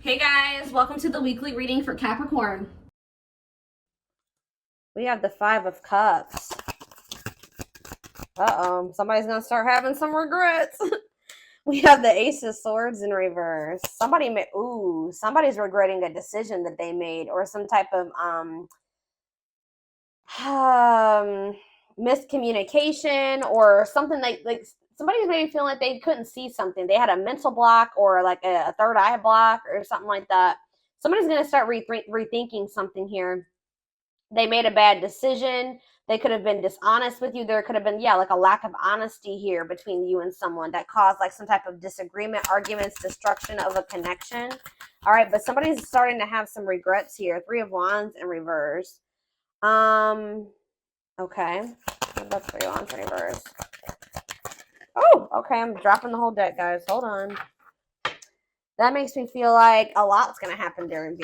Hey guys, welcome to the weekly reading for Capricorn. We have the Five of Cups. Uh-oh, somebody's gonna start having some regrets. We have the Ace of Swords in reverse. Somebody's regretting a decision that they made, or some type of miscommunication, or something like somebody's maybe feeling like they couldn't see something. They had a mental block, or like a third eye block, or something like that. Somebody's gonna start rethinking something here. They made a bad decision. They could have been dishonest with you. There could have been, yeah, like a lack of honesty here between you and someone that caused like some type of disagreement, arguments, destruction of a connection. All right, but somebody's starting to have some regrets here. Three of Wands in reverse. Okay. That's Three of Wands in reverse. Oh, okay. I'm dropping the whole deck, guys. Hold on. That makes me feel like a lot's going to happen during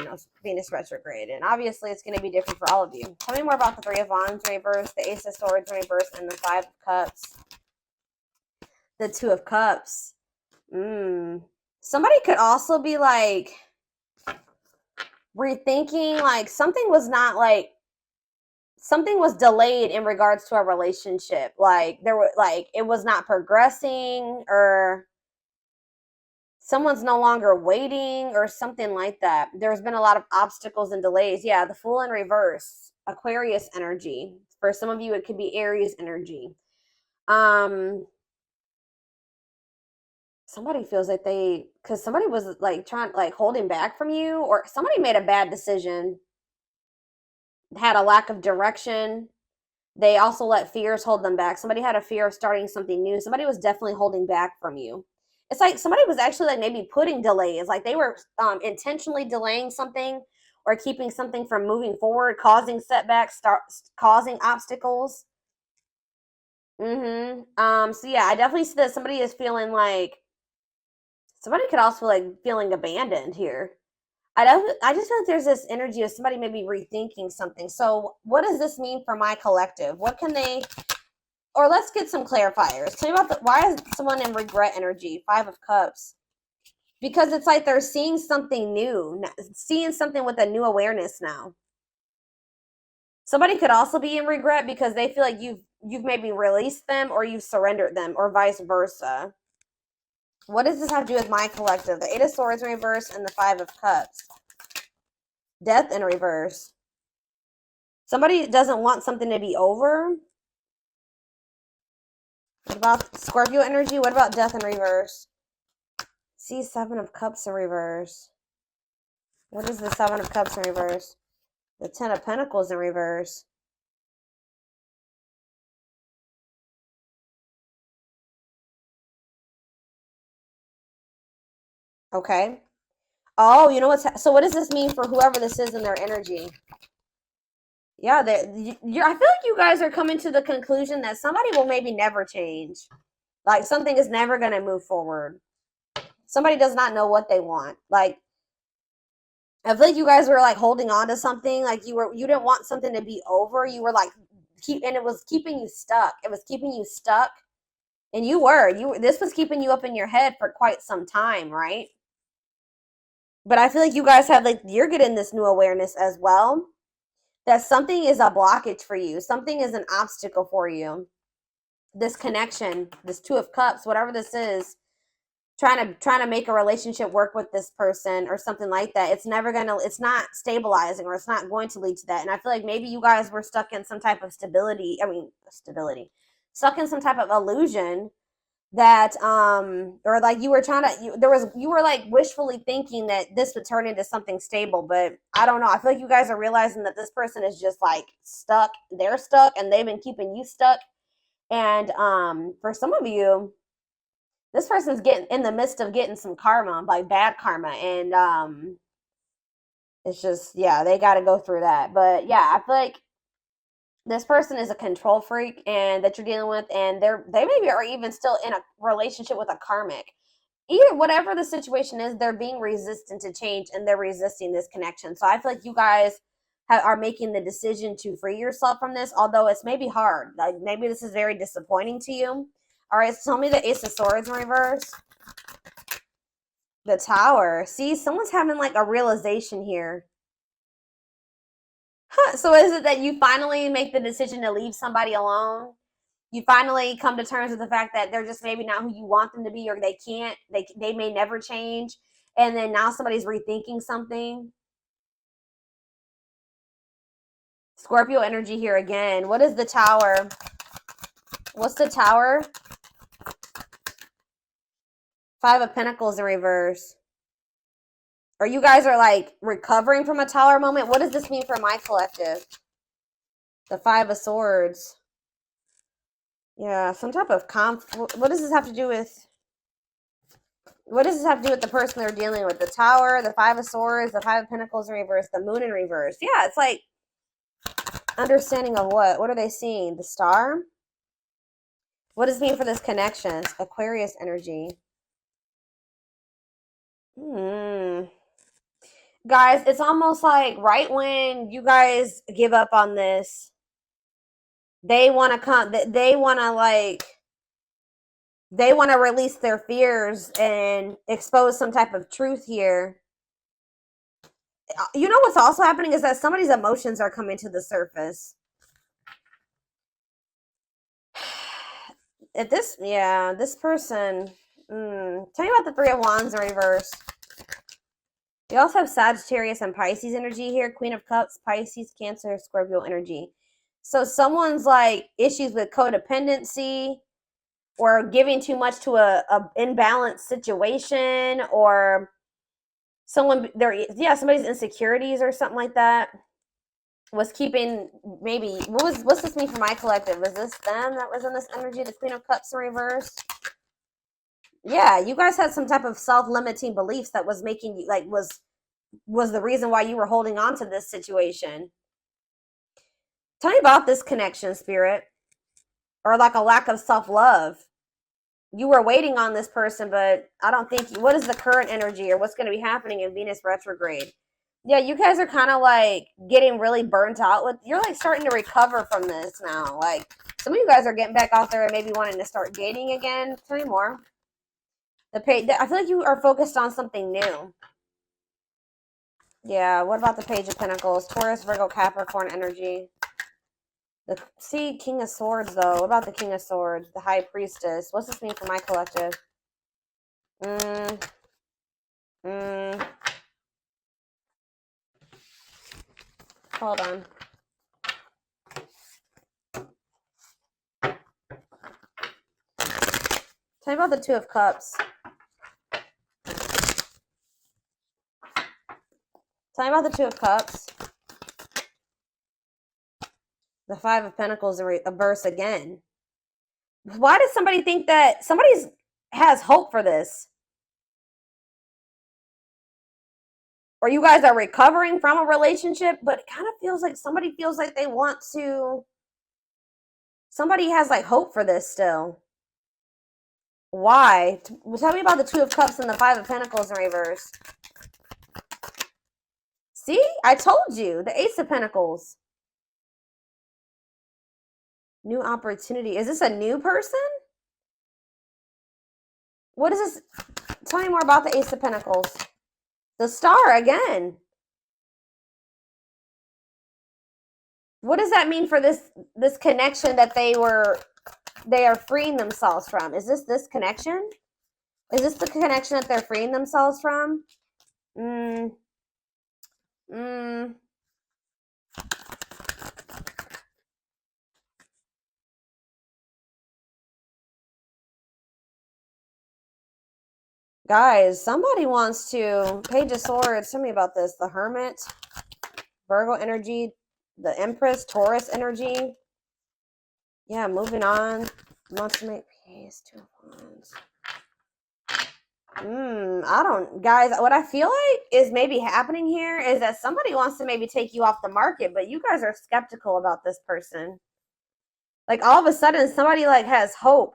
Venus retrograde. And obviously, it's going to be different for all of you. Tell me more about the Three of Wands in reverse, the Ace of Swords in reverse, and the Five of Cups. The Two of Cups. Somebody could also be like rethinking, like something was delayed in regards to a relationship. Like it was not progressing, or someone's no longer waiting, or something like that. There's been a lot of obstacles and delays. Yeah, the Fool in reverse, Aquarius energy. For some of you, it could be Aries energy. Somebody feels like because somebody was like holding back from you, or somebody made a bad decision, had a lack of direction. They also let fears hold them back. Somebody had a fear of starting something new. Somebody was definitely holding back from you. It's like somebody was actually like maybe putting delays, like they were intentionally delaying something or keeping something from moving forward, causing setbacks, causing obstacles. So yeah, I definitely see that somebody is feeling like somebody could also feel like feeling abandoned here. I just feel like there's this energy of somebody maybe rethinking something. So what does this mean for my collective? What can they, or let's get some clarifiers. Tell me about why is someone in regret energy? Five of Cups. Because it's like they're seeing something new, seeing something with a new awareness now. Somebody could also be in regret because they feel like you've maybe released them, or you've surrendered them, or vice versa. What does this have to do with my collective? The Eight of Swords in reverse and the Five of Cups. Death in reverse. Somebody doesn't want something to be over. What about Scorpio energy? What about death in reverse? See, Seven of Cups in reverse. What is the Seven of Cups in reverse? The Ten of Pentacles in reverse. Okay. Oh, you know so what does this mean for whoever this is in their energy? Yeah, I feel like you guys are coming to the conclusion that somebody will maybe never change. Like something is never going to move forward. Somebody does not know what they want. Like I feel like you guys were like holding on to something. Like you didn't want something to be over. You were like and it was keeping you stuck. It was keeping you stuck. And this was keeping you up in your head for quite some time, right? But I feel like you guys have you're getting this new awareness as well, that something is a blockage for you. Something is an obstacle for you. This connection, this Two of Cups, whatever this is, trying to make a relationship work with this person or something like that. It's not stabilizing, or it's not going to lead to that. And I feel like maybe you guys were stuck in some type of stuck in some type of illusion that or like you were like wishfully thinking that this would turn into something stable. But I don't know, I feel like you guys are realizing that this person is just like stuck. They're stuck and they've been keeping you stuck. And for some of you, this person's getting in the midst of getting some karma, like bad karma. And it's just, yeah, they got to go through that. But yeah, I feel like this person is a control freak and that you're dealing with, and they maybe are even still in a relationship with a karmic. Either whatever the situation is, they're being resistant to change and they're resisting this connection. So I feel like you guys are making the decision to free yourself from this, although it's maybe hard. Like maybe this is very disappointing to you. All right, so tell me the Ace of Swords in reverse. The Tower. See, someone's having like a realization here. Huh, so is it that you finally make the decision to leave somebody alone? You finally come to terms with the fact that they're just maybe not who you want them to be, or they may never change, and then now somebody's rethinking something. Scorpio energy here again. What is the Tower? What's the Tower? Five of Pentacles in reverse. Or you guys are like recovering from a Tower moment. What does this mean for my collective? The Five of Swords. Yeah, some type of conflict. What does this have to do with? What does this have to do with the person they're dealing with? The Tower, the Five of Swords, the Five of Pentacles in reverse, the Moon in reverse. Yeah, it's like understanding of what? What are they seeing? The Star? What does it mean for this connection? Aquarius energy. Guys, it's almost like right when you guys give up on this, they want to come, they want to like, they want to release their fears and expose some type of truth here. You know what's also happening is that somebody's emotions are coming to the surface. If this, yeah, this person, tell me about the Three of Wands in reverse. You also have Sagittarius and Pisces energy here. Queen of Cups, Pisces, Cancer, Scorpio energy. So someone's like issues with codependency or giving too much to a imbalanced situation, or somebody's insecurities or something like that was keeping, maybe, what's this mean for my collective? Was this them that was in this energy? The Queen of Cups in reverse? Yeah, you guys had some type of self-limiting beliefs that was making you, like, was the reason why you were holding on to this situation. Tell me about this connection, Spirit. Or like a lack of self-love. You were waiting on this person, but I don't think what is the current energy or what's going to be happening in Venus retrograde? Yeah, you guys are kind of like getting really burnt out with, you're like starting to recover from this now. Like some of you guys are getting back out there and maybe wanting to start dating again. Tell me more. I feel like you are focused on something new. Yeah, what about the Page of Pentacles? Taurus, Virgo, Capricorn energy. See, King of Swords, though. What about the King of Swords? The High Priestess. What's this mean for my collective? Hold on. Tell me about the Two of Cups. Tell me about the Two of Cups. The Five of Pentacles in reverse again. Why does somebody think that somebody has hope for this? Or you guys are recovering from a relationship, but it kind of feels like somebody feels like they want to. Somebody has like hope for this still. Why? Tell me about the Two of Cups and the Five of Pentacles in reverse. See? I told you. The Ace of Pentacles. New opportunity. Is this a new person? What is this? Tell me more about the Ace of Pentacles. The Star again. What does that mean for this connection that they are freeing themselves from? Is this connection? Is this the connection that they're freeing themselves from? Guys, somebody wants to. Page of Swords. Tell me about this. The Hermit. Virgo energy. The Empress. Taurus energy. Yeah, moving on. Wants to make peace. Two of Wands. I don't, guys, what I feel like is maybe happening here is that somebody wants to maybe take you off the market, but you guys are skeptical about this person. Like all of a sudden somebody like has hope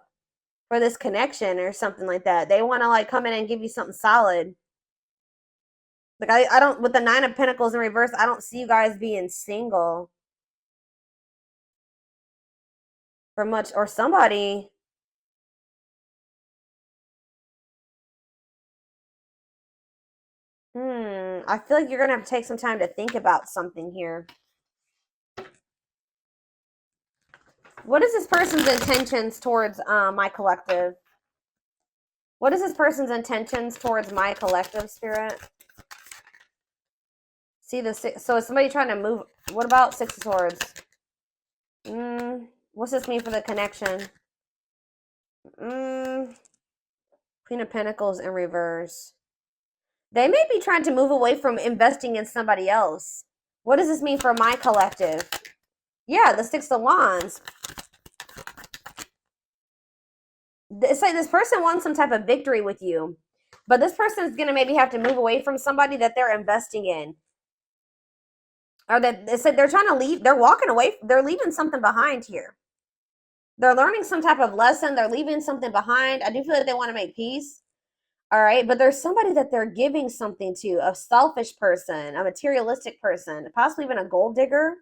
for this connection or something like that. They want to like come in and give you something solid. Like I don't, with the Nine of Pentacles in reverse, I don't see you guys being single for much, or somebody. I feel like you're going to have to take some time to think about something here. What is this person's intentions towards my collective? What is this person's intentions towards my collective, Spirit? See the six. So is somebody trying to move? What about Six of Swords? What's this mean for the connection? Queen of Pentacles in reverse. They may be trying to move away from investing in somebody else. What does this mean for my collective? Yeah, the Six of Wands. It's like this person wants some type of victory with you. But this person is going to maybe have to move away from somebody that they're investing in. Or that it's like they're trying to leave. They're walking away. They're leaving something behind here. They're learning some type of lesson. They're leaving something behind. I do feel like they want to make peace. All right. But there's somebody that they're giving something to. A selfish person. A materialistic person. Possibly even a gold digger.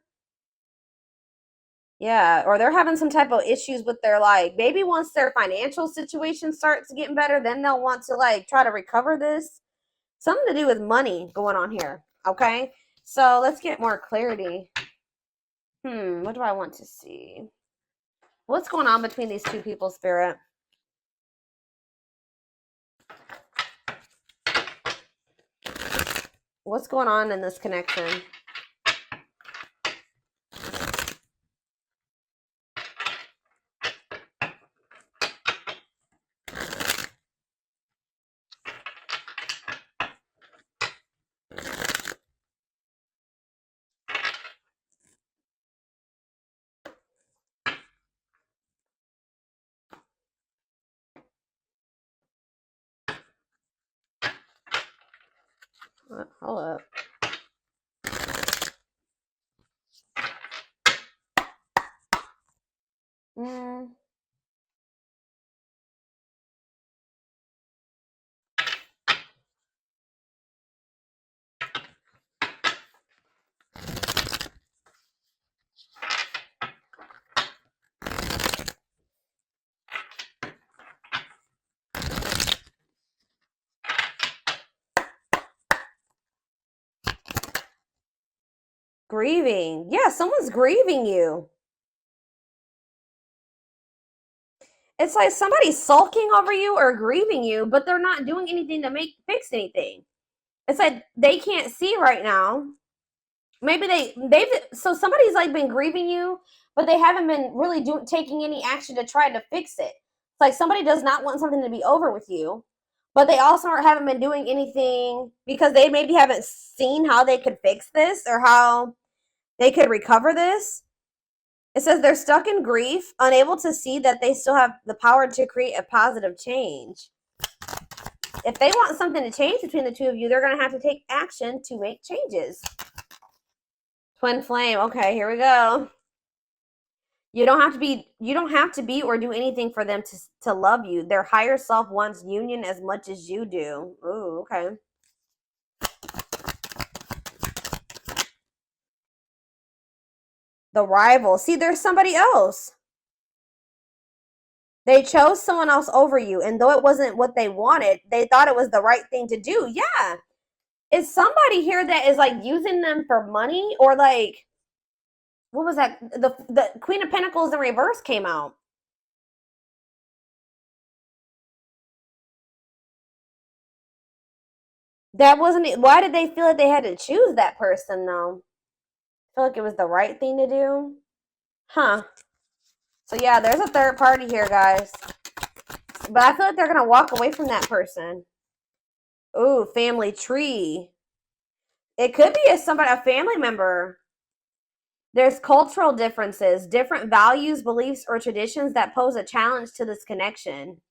Yeah. Or they're having some type of issues with their, like, maybe once their financial situation starts getting better, then they'll want to, like, try to recover this. Something to do with money going on here. Okay. So let's get more clarity. What do I want to see? What's going on between these two people, Spirit? What's going on in this connection? Hold up. Grieving. Yeah, someone's grieving you. It's like somebody's sulking over you or grieving you, but they're not doing anything to fix anything. It's like they can't see right now. Maybe so somebody's like been grieving you, but they haven't been really taking any action to try to fix it. It's like somebody does not want something to be over with you, but they also haven't been doing anything because they maybe haven't seen how they could fix this or how they could recover this. It says they're stuck in grief, unable to see that they still have the power to create a positive change. If they want something to change between the two of you, they're going to have to take action to make changes. Twin flame. Okay, here we go. You don't have to be or do anything for them to love you. Their higher self wants union as much as you do. Ooh, okay. The rival. See, there's somebody else. They chose someone else over you, and though it wasn't what they wanted, they thought it was the right thing to do. Yeah. Is somebody here that is like using them for money, or like, what was that? The Queen of Pentacles in reverse came out. That wasn't it. Why did they feel like they had to choose that person though? I feel like it was the right thing to do. Huh. So yeah, there's a third party here, guys. But I feel like they're going to walk away from that person. Ooh, family tree. It could be a family member. There's cultural differences, different values, beliefs, or traditions that pose a challenge to this connection.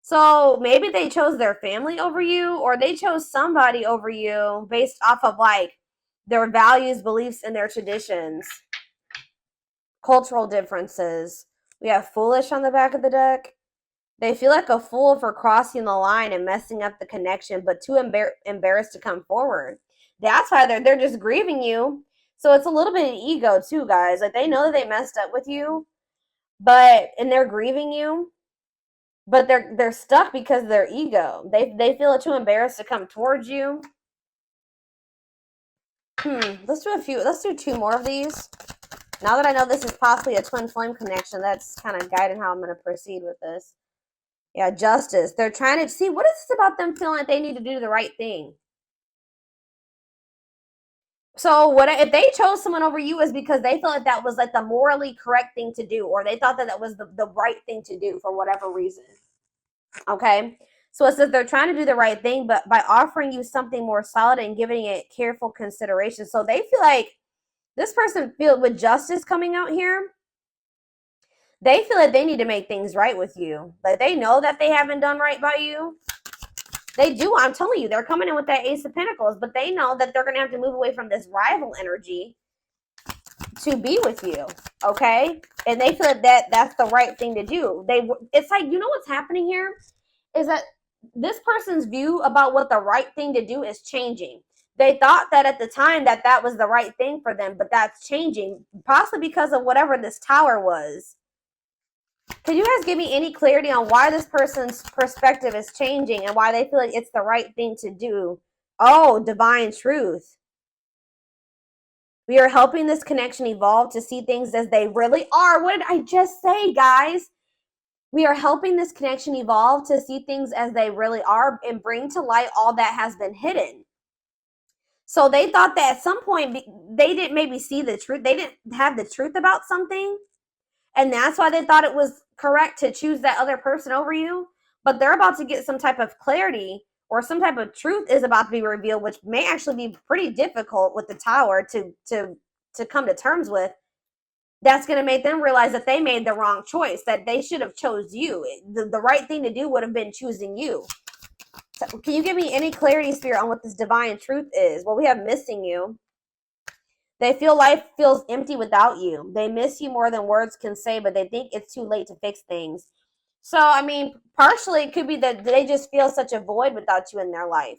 So maybe they chose their family over you, or they chose somebody over you based off of like their values, beliefs, and their traditions. Cultural differences. We have foolish on the back of the deck. They feel like a fool for crossing the line and messing up the connection, but too embarrassed to come forward. That's why they're just grieving you. So it's a little bit of ego too, guys. Like they know that they messed up with you, and they're grieving you, but they're stuck because of their ego. They feel too embarrassed to come towards you. Let's do a few. Let's do two more of these. Now that I know this is possibly a twin flame connection, that's kind of guiding how I'm going to proceed with this. Yeah, justice. They're trying to see, what is this about them feeling like they need to do the right thing? So what if they chose someone over you is because they felt like that was like the morally correct thing to do, or they thought that that was the right thing to do for whatever reason. Okay. So it says they're trying to do the right thing, but by offering you something more solid and giving it careful consideration. So they feel like this person feel with justice coming out here. They feel like they need to make things right with you. Like they know that they haven't done right by you. They do. I'm telling you, they're coming in with that Ace of Pentacles, but they know that they're going to have to move away from this rival energy to be with you. Okay. And they feel that that's the right thing to do. It's like, you know what's happening here is that this person's view about what the right thing to do is changing. They thought that at the time that that was the right thing for them, but that's changing, possibly because of whatever this tower was. Can you guys give me any clarity on why this person's perspective is changing and why they feel like it's the right thing to do? Oh, divine truth. We are helping this connection evolve to see things as they really are. What did I just say, guys? We are helping this connection evolve to see things as they really are and bring to light all that has been hidden. So they thought that at some point they didn't maybe see the truth. They didn't have the truth about something. And that's why they thought it was correct to choose that other person over you. But they're about to get some type of clarity, or some type of truth is about to be revealed, which may actually be pretty difficult with the tower to come to terms with. That's going to make them realize that they made the wrong choice, that they should have chose you. The right thing to do would have been choosing you. So can you give me any clarity, Spirit, on what this divine truth is? Well, we have missing you. They feel life feels empty without you. They miss you more than words can say, but they think it's too late to fix things. So, I mean, partially it could be that they just feel such a void without you in their life.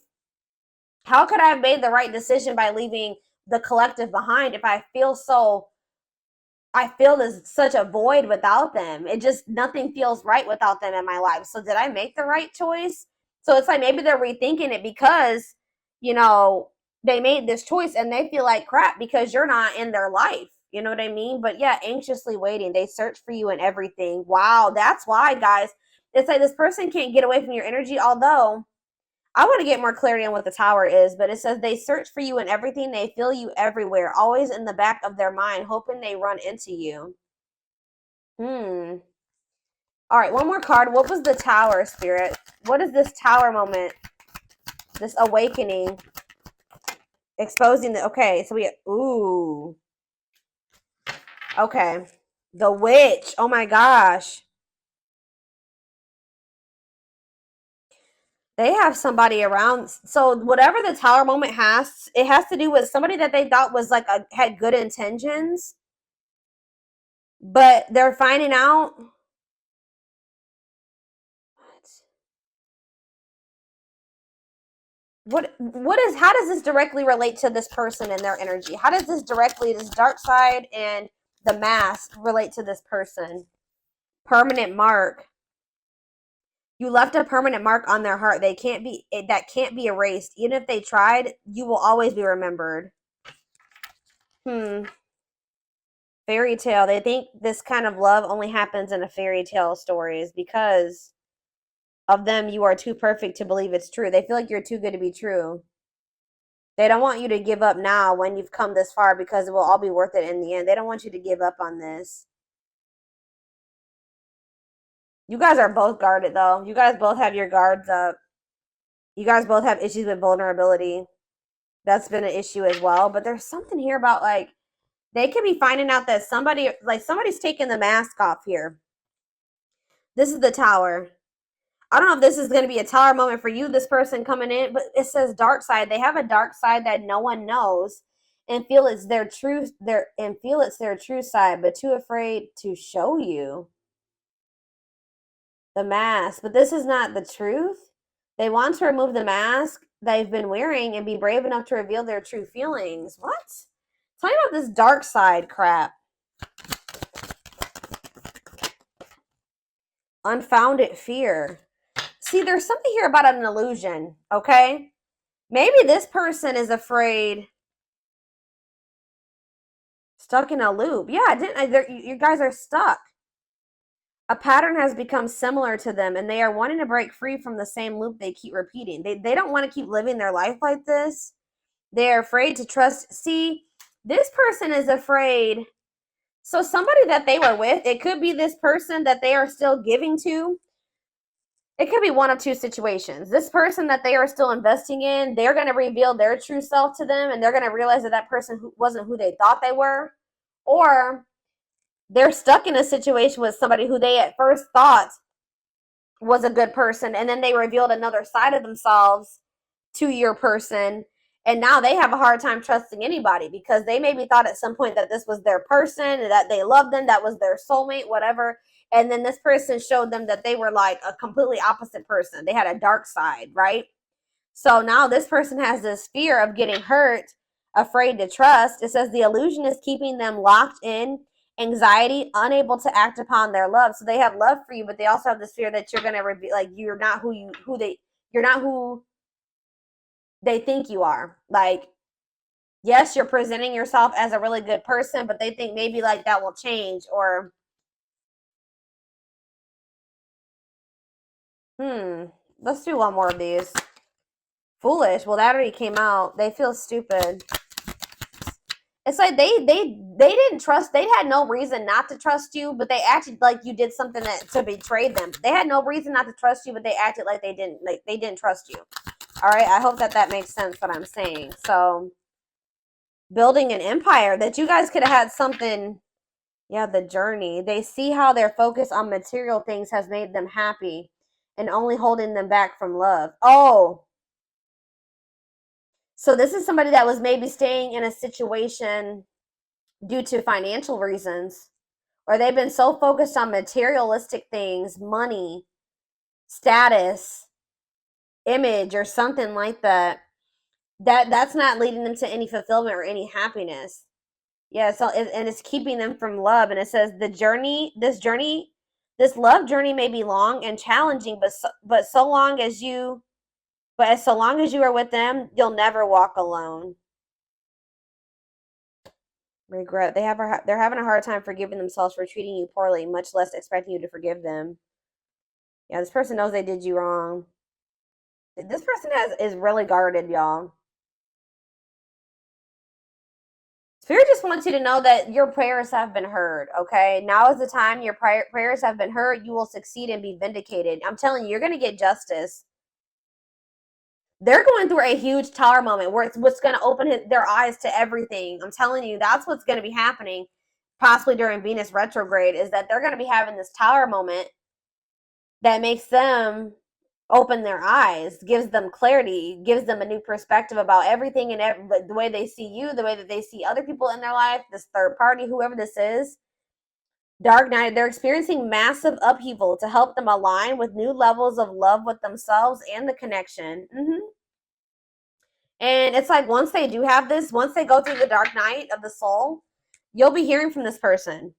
How could I have made the right decision by leaving the collective behind if I feel there's such a void without them? It just, nothing feels right without them in my life. So did I make the right choice? So it's like maybe they're rethinking it because, you know, they made this choice and they feel like crap because you're not in their life. You know what I mean? But yeah, anxiously waiting. They search for you in everything. Wow, that's why, guys. It's like this person can't get away from your energy, although I want to get more clarity on what the tower is, but it says they search for you in everything. They feel you everywhere, always in the back of their mind, hoping they run into you. All right, one more card. What was the tower, Spirit? What is this tower moment? This awakening. Exposing the, okay, so we, ooh. Okay. The witch. Oh my gosh. They have somebody around. So whatever the tower moment has, it has to do with somebody that they thought was like had good intentions, but they're finding out. What is, how does this directly relate to this person and their energy? How does this directly, this dark side and the mask, relate to this person? Permanent mark. You left a permanent mark on their heart. They can't be, that can't be erased. Even if they tried, you will always be remembered. Fairy tale. They think this kind of love only happens in a fairy tale stories because of them. You are too perfect to believe it's true. They feel like you're too good to be true. They don't want you to give up now when you've come this far because it will all be worth it in the end. They don't want you to give up on this. You guys are both guarded, though. You guys both have your guards up. You guys both have issues with vulnerability. That's been an issue as well. But there's something here about, like, they could be finding out that somebody's taking the mask off here. This is the tower. I don't know if this is going to be a tower moment for you, this person coming in, but it says dark side. They have a dark side that no one knows and feel it's their true side, but too afraid to show you the mask. But this is not the truth. They want to remove the mask they've been wearing and be brave enough to reveal their true feelings. What? Tell me about this dark side crap. Unfounded fear. See, there's something here about an illusion, okay? Maybe this person is afraid Stuck in a loop. Yeah, you guys are stuck. A pattern has become similar to them, and they are wanting to break free from the same loop they keep repeating. They don't want to keep living their life like this. They're afraid to trust. See, this person is afraid. So somebody that they were with, it could be this person that they are still giving to. It could be one of two situations. This person that they are still investing in, they're going to reveal their true self to them, and they're going to realize that that person wasn't who they thought they were. Or they're stuck in a situation with somebody who they at first thought was a good person, and then they revealed another side of themselves to your person, and now they have a hard time trusting anybody because they maybe thought at some point that this was their person, that they loved them, that was their soulmate, whatever, and then this person showed them that they were like a completely opposite person. They had a dark side, right? So now this person has this fear of getting hurt, afraid to trust. It says the illusion is keeping them locked in anxiety, unable to act upon their love. So they have love for you, but they also have this fear that you're going to reveal, like, you're not you're not who they think you are. Like, yes, you're presenting yourself as a really good person, but they think maybe like that will change. Or let's do one more of these. Foolish. Well, that already came out. They feel stupid. It's like they didn't trust. They had no reason not to trust you, but they acted like you did something to betray them. They had no reason not to trust you, but they acted like they didn't trust you. All right, I hope that makes sense what I'm saying. So, building an empire, that you guys could have had something. Yeah, the journey. They see how their focus on material things has made them happy and only holding them back from love. Oh, so this is somebody that was maybe staying in a situation due to financial reasons, or they've been so focused on materialistic things, money, status, image, or something like that, that's not leading them to any fulfillment or any happiness. Yeah, so and it's keeping them from love. And it says this love journey may be long and challenging, but so long as you are with them, you'll never walk alone. Regret. They're having a hard time forgiving themselves for treating you poorly, much less expecting you to forgive them. Yeah, this person knows they did you wrong. This person is really guarded, y'all. Spirit just wants you to know that your prayers have been heard, okay? Now is the time your prayers have been heard. You will succeed and be vindicated. I'm telling you, you're going to get justice. They're going through a huge tower moment where it's what's going to open their eyes to everything. I'm telling you, that's what's going to be happening possibly during Venus retrograde, is that they're going to be having this tower moment that makes them open their eyes, gives them clarity, gives them a new perspective about everything, and the way they see you, the way that they see other people in their life, this third party, whoever this is. Dark night, they're experiencing massive upheaval to help them align with new levels of love with themselves and the connection. And it's like once they do have this, once they go through the dark night of the soul, you'll be hearing from this person.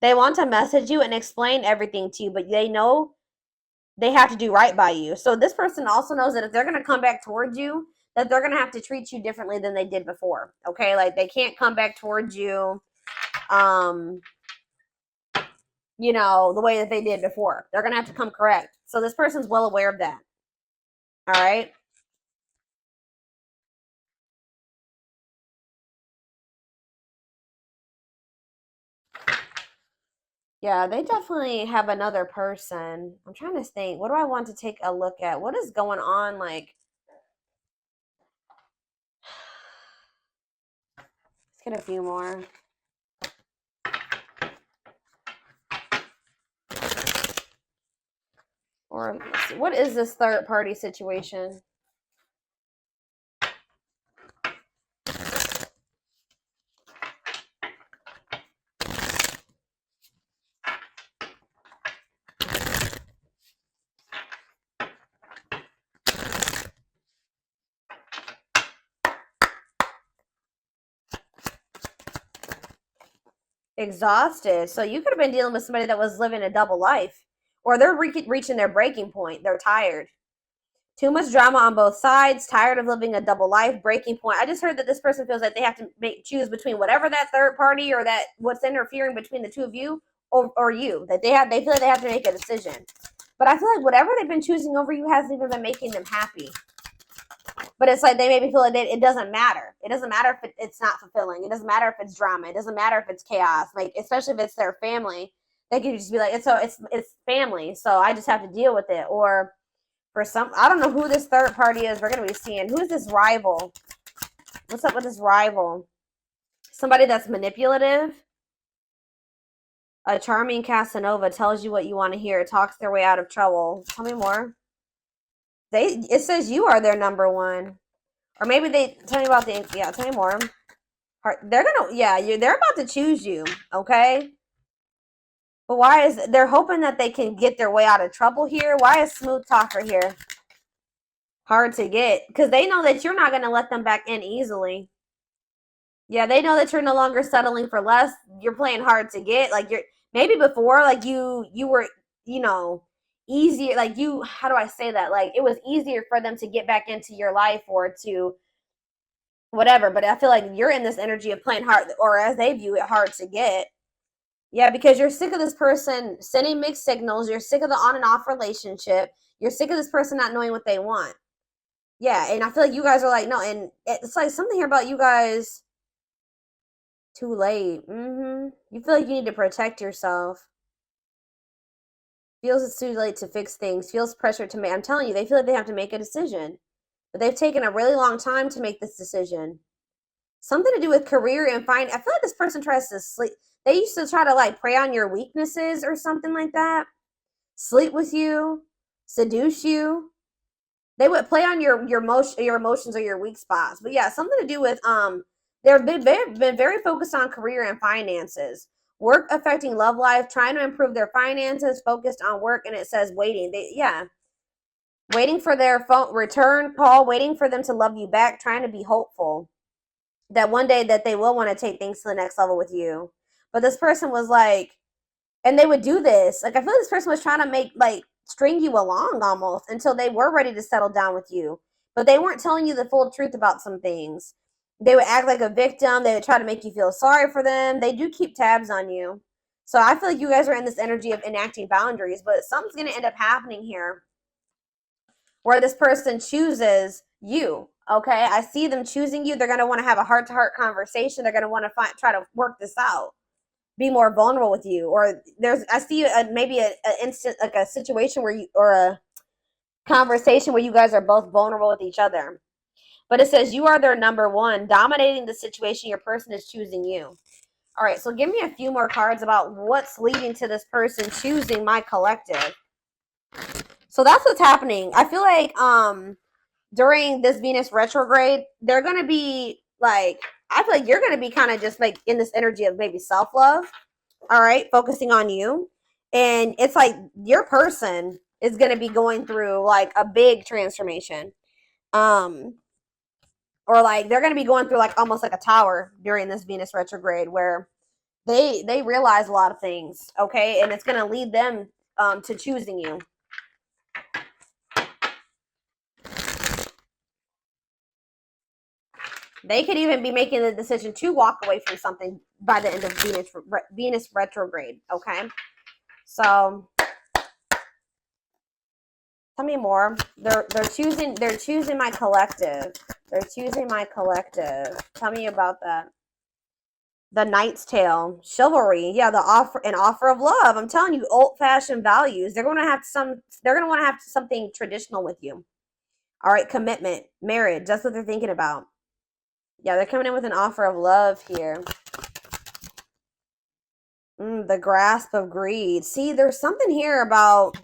They want to message you and explain everything to you, but they know they have to do right by you. So this person also knows that if they're going to come back towards you, that they're going to have to treat you differently than they did before. Okay? Like they can't come back towards you the way that they did before. They're going to have to come correct. So this person's well aware of that. All right? Yeah, they definitely have another person. I'm trying to think. What do I want to take a look at? What is going on? Like, let's get a few more. Or let's see, what is this third party situation? Exhausted. So you could have been dealing with somebody that was living a double life, or they're reaching their breaking point. They're tired. Too much drama on both sides, tired of living a double life, breaking point. I just heard that this person feels like they have to choose between whatever that third party or that what's interfering between the two of you or you. That they feel like they have to make a decision. But I feel like whatever they've been choosing over you hasn't even been making them happy. But it's like they maybe feel like it doesn't matter. It doesn't matter if it's not fulfilling. It doesn't matter if it's drama. It doesn't matter if it's chaos. Like, especially if it's their family, they could just be like, it's family, so I just have to deal with it. Or for some, I don't know who this third party is. We're gonna be seeing who's this rival. What's up with this rival? Somebody that's manipulative. A charming Casanova tells you what you want to hear. Talks their way out of trouble. Tell me more. It says you are their number one, or maybe they tell me about the tell me more. They're gonna they're about to choose you, okay? But why is they're hoping that they can get their way out of trouble here? Why is smooth talker here hard to get? Because they know that you're not gonna let them back in easily. Yeah, they know that you're no longer settling for less. You're playing hard to get. Like you're maybe before, like you were, easier, like how do I say that? Like it was easier for them to get back into your life or to whatever. But I feel like you're in this energy of playing hard, or as they view it, hard to get. Yeah, because you're sick of this person sending mixed signals. You're sick of the on and off relationship. You're sick of this person not knowing what they want. Yeah, and I feel like you guys are like, no, and it's like something here about you guys. Too late. You feel like you need to protect yourself. Feels it's too late to fix things. Feels pressure to make. I'm telling you, they feel like they have to make a decision. But they've taken a really long time to make this decision. Something to do with career and I feel like this person tries to sleep. They used to try to like prey on your weaknesses or something like that. Sleep with you. Seduce you. They would play on your emotions or your weak spots. But yeah, something to do with they've been very focused on career and finances. Work affecting love life, trying to improve their finances, focused on work, and it says waiting. Waiting for their phone return call, waiting for them to love you back, trying to be hopeful that one day that they will want to take things to the next level with you. But this person was like, and they would do this. Like I feel like this person was trying to make string you along almost until they were ready to settle down with you. But they weren't telling you the full truth about some things. They would act like a victim. They would try to make you feel sorry for them. They do keep tabs on you. So I feel like you guys are in this energy of enacting boundaries, but something's going to end up happening here where this person chooses you. Okay, I see them choosing you. They're going to want to have a heart-to-heart conversation. They're going to want to try to work this out, be more vulnerable with you. Or I see maybe an instant, like a situation where or a conversation where you guys are both vulnerable with each other. But it says you are their number one, dominating the situation. Your person is choosing you. All right, so give me a few more cards about what's leading to this person choosing my collective. So that's what's happening. I feel like during this Venus retrograde, they're going to be like, I feel like you're going to be kind of just like in this energy of maybe self-love. All right, focusing on you. And it's like your person is going to be going through like a big transformation. Or like they're going to be going through like almost like a tower during this Venus retrograde where they realize a lot of things, okay? And it's going to lead them to choosing you. They could even be making the decision to walk away from something by the end of Venus retrograde, okay? So tell me more. They're choosing my collective. They're choosing my collective. Tell me about that. The Knight's Tale, chivalry. Yeah, an offer of love. I'm telling you, old-fashioned values. They're going to want to have something traditional with you. All right, commitment, marriage. That's what they're thinking about. Yeah, they're coming in with an offer of love here. The grasp of greed. See, there's something here about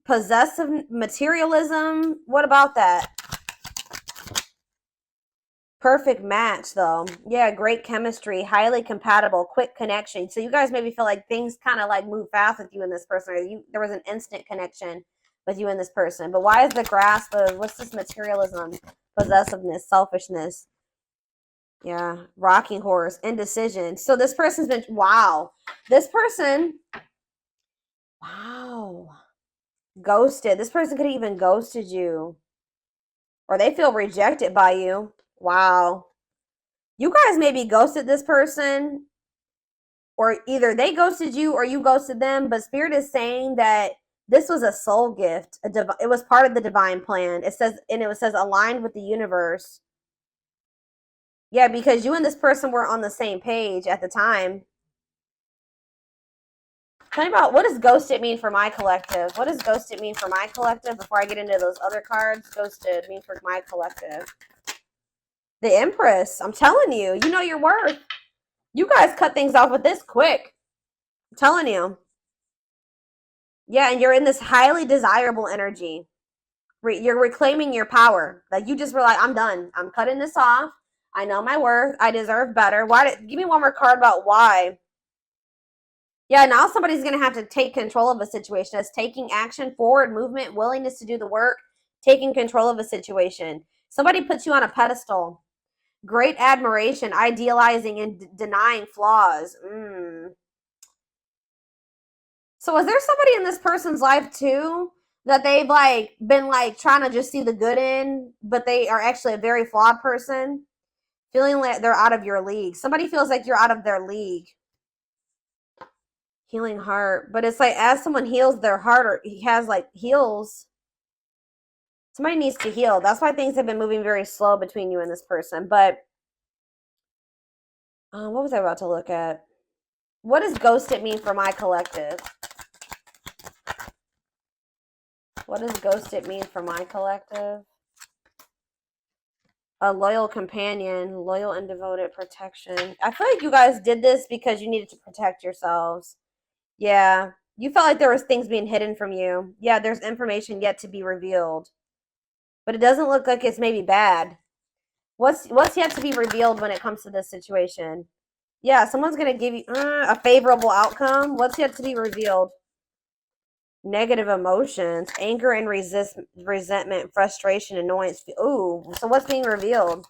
possessive materialism. What about that? Perfect match, though. Yeah, great chemistry, highly compatible, quick connection. So you guys maybe feel like things kind of like move fast with you and this person, or there was an instant connection with you and this person. But why is the grasp of, what's this materialism, possessiveness, selfishness? Yeah, rocking horse, indecision. So this person's been, wow. This person, wow. Ghosted. This person could have even ghosted you. Or they feel rejected by you. Wow. You guys maybe ghosted this person, or either they ghosted you or you ghosted them, but Spirit is saying that this was a soul gift. It was part of the divine plan. It says, and it says aligned with the universe. Yeah, because you and this person were on the same page at the time. Tell me about, what does ghosted mean for my collective? What does ghosted mean for my collective before I get into those other cards? Ghosted mean for my collective. The Empress. I'm telling you, you know your worth. You guys cut things off with this quick. I'm telling you. Yeah, and you're in this highly desirable energy. You're reclaiming your power. Like, you just were like, I'm done. I'm cutting this off. I know my worth. I deserve better. Give me one more card about why. Yeah, now somebody's going to have to take control of a situation. That's taking action, forward movement, willingness to do the work, taking control of a situation. Somebody puts you on a pedestal. Great admiration, idealizing and denying flaws. So is there somebody in this person's life too that they've like been like trying to just see the good in, but they are actually a very flawed person? Feeling like they're out of your league. Somebody feels like you're out of their league. Healing heart. But it's like as someone heals their heart, or he has like heals, somebody needs to heal. That's why things have been moving very slow between you and this person. But what was I about to look at? What does ghosted mean for my collective? What does ghosted mean for my collective? A loyal companion, loyal and devoted protection. I feel like you guys did this because you needed to protect yourselves. Yeah. You felt like there was things being hidden from you. Yeah, there's information yet to be revealed. But it doesn't look like it's maybe bad. What's yet to be revealed when it comes to this situation? Yeah, someone's going to give you a favorable outcome. What's yet to be revealed? Negative emotions, anger and resentment, frustration, annoyance. Ooh, so what's being revealed?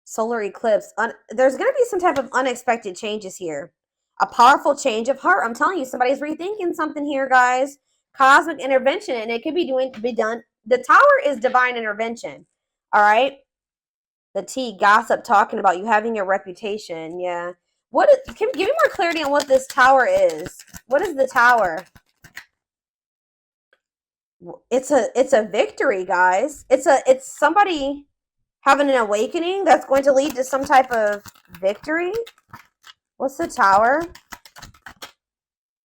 Solar eclipse. There's going to be some type of unexpected changes here. A powerful change of heart. I'm telling you, somebody's rethinking something here, guys. Cosmic intervention, and it could be done. The Tower is divine intervention. All right. The T, gossip, talking about you having your reputation. Yeah. Give me more clarity on what this Tower is. What is the Tower? It's a victory, guys. It's somebody having an awakening that's going to lead to some type of victory. What's the Tower?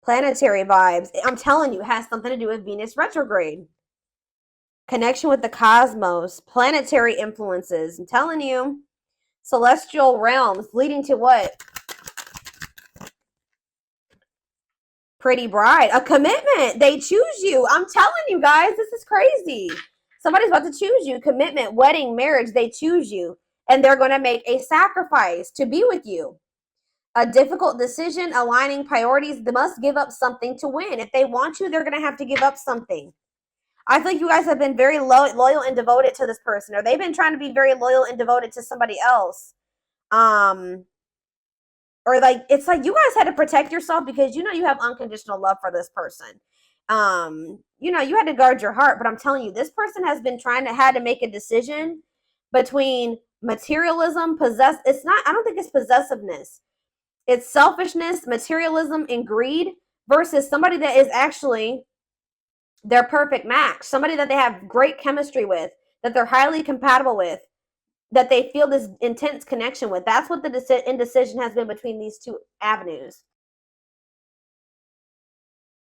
Planetary vibes. I'm telling you, it has something to do with Venus retrograde. Connection with the cosmos. Planetary influences. I'm telling you. Celestial realms leading to what? Pretty bride. A commitment. They choose you. I'm telling you guys, this is crazy. Somebody's about to choose you. Commitment, wedding, marriage. They choose you. And they're going to make a sacrifice to be with you. A difficult decision, aligning priorities. They must give up something to win. If they want you, they're going to have to give up something. I feel like you guys have been very loyal and devoted to this person. Or they've been trying to be very loyal and devoted to somebody else. Or like, it's like you guys had to protect yourself because you know you have unconditional love for this person. You know, you had to guard your heart, but I'm telling you, this person has been had to make a decision between materialism, I don't think it's possessiveness. It's selfishness, materialism, and greed versus somebody that is actually their perfect match. Somebody that they have great chemistry with, that they're highly compatible with, that they feel this intense connection with. That's what the indecision has been between these two avenues.